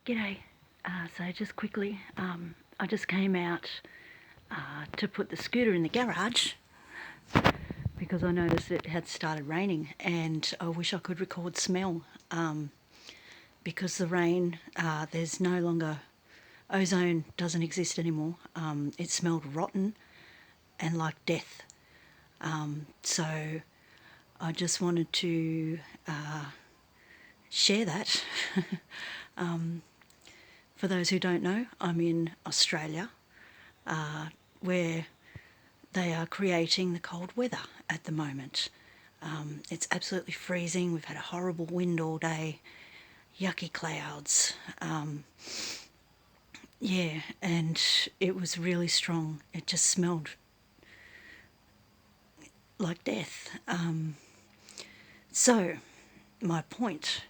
G'day. So just quickly, I just came out to put the scooter in the garage because I noticed it had started raining, and I wish I could record smell because the rain, there's no longer, ozone doesn't exist anymore. It smelled rotten and like death. So I just wanted to share that. For those who don't know, I'm in Australia, where they are creating the cold weather at the moment. It's absolutely freezing. We've had a horrible wind all day, yucky clouds. Yeah, and it was really strong. It just smelled like death. So, my point.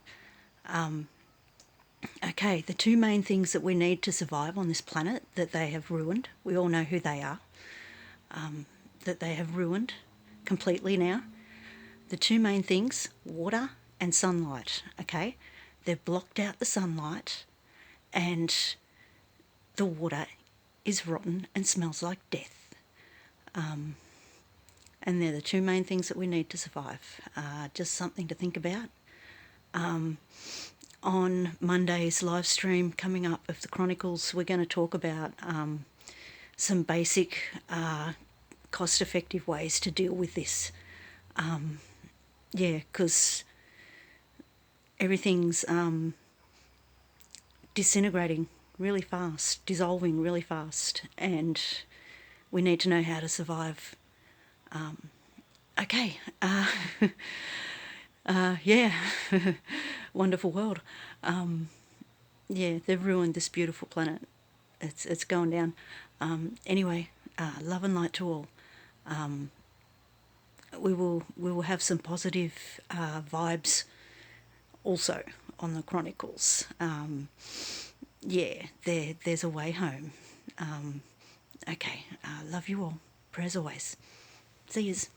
Okay, the two main things that we need to survive on this planet that they have ruined, we all know who they are, that they have ruined completely now. The two main things, water and sunlight, okay? They've blocked out the sunlight and the water is rotten and smells like death. And they're the two main things that we need to survive. Just something to think about. On Monday's live stream coming up of the Chronicles, we're going to talk about some basic cost-effective ways to deal with this. Yeah, because everything's disintegrating really fast, dissolving really fast, and we need to know how to survive. Okay. Yeah, wonderful world. Yeah, they've ruined this beautiful planet. It's going down. Anyway, love and light to all. We will have some positive vibes also on the Chronicles. Yeah, there's a way home. Okay, love you all. Prayers always. See yous.